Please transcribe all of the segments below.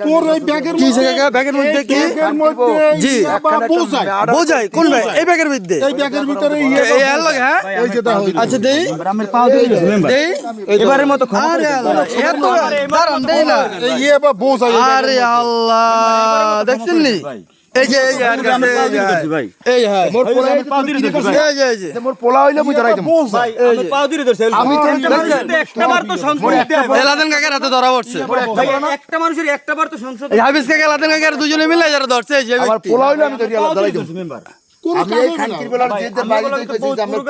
তোর এই ব্যাগের কি জায়গা ব্যাগের মধ্যে কি জি বোঝাই কোন ভাই এই ব্যাগের মধ্যে এই ব্যাগের ভিতরে এই আল্লাহ হ্যাঁ এই যেটা হই আচ্ছা দেই দেই এবারের মতো আরে আল্লাহ এত দাঁড়ান দেই না এই বা বোঝাই আরে আল্লাহ দেখছেন নি এই যে ভাই এই হ্যাঁ মোর পোলা আমি পাও দিরে ধরছি ভাই এই যে মোর পোলা হইলে মুই ধরাই দেব ভাই আমি পাও দিরে ধরছি আমি একটাবার তো সংসদ এলাদেন কাকার হাতে ধরা পড়ছে ভাই একটা মানুষের একটাবার তো সংসদ এই হাবিস কাকা এলাদেন কাকার দুজনে মিলে যারা ধরছে এই যে আমার পোলা হইলে আমি ধরাই দেব মেম্বার আমি এই খানকির বেলার যেতে বাইরে দিতেছি যে আমরা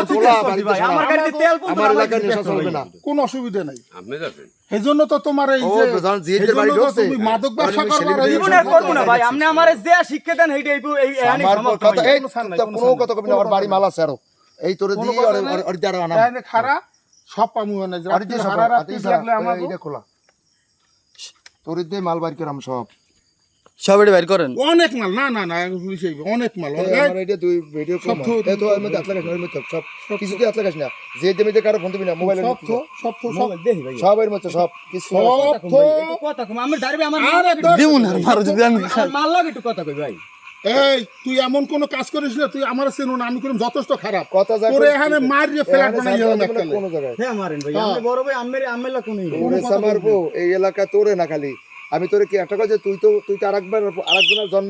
পোলা বাড়ি ভাই আমার গাড়িতে তেল পড়বে আমার এলাকায় নেশা চলবে না কোনো অসুবিধা নাই আপনি যাবেন এজন্য তো তোমার এই যে যেতে বাড়ি ঢোকছে তুমি মাদক ব্যবসা করবা জীবনে করব না ভাই আপনি আমারে যে শিক্ষা দেন এইটা এই আমার কথা এই কোনো কথা কবি না আমার বাড়ি মাল আছে আরো এই তোরে দি আর দাঁড়া না এনে খারা সব পামু না রাতে সারা রাত লাগলে আমার এটা খোলা তোরে দে মাল বাইর করাম সব সবই বাইর করেন অনেক মাল না না না পুলিশ অনেক মাল আমার এটা দুই ভিডিও কল এ তো আমি আতলা গাছ আমি সব কিছু কি আতলা গাছ না যে দেমিতে কারো ফোন দিবি না মোবাইলে সব সব দেখি ভাই সব এর মধ্যে সব কিছু কথা কম আমি দাঁড়াবে আমার দিমু না মারো যদি আমি মাল লাগে একটু কথা কই ভাই এই তুই এমন কোন কাজ করিস না তুই আমার চেনো না আমি করিম যথেষ্ট খারাপ কথা যা তোরে এখানে মারিয়ে ফ্ল্যাট বানাই গেলাম একটা কোন জায়গায় হ্যাঁ মারেন ভাই আমি বড় ভাই আমেলা কোনই ওরে সামারবো এই এলাকা তোরে না খালি আমি তোরে কি একটা কথা তুই তো আরেকজনের জন্ম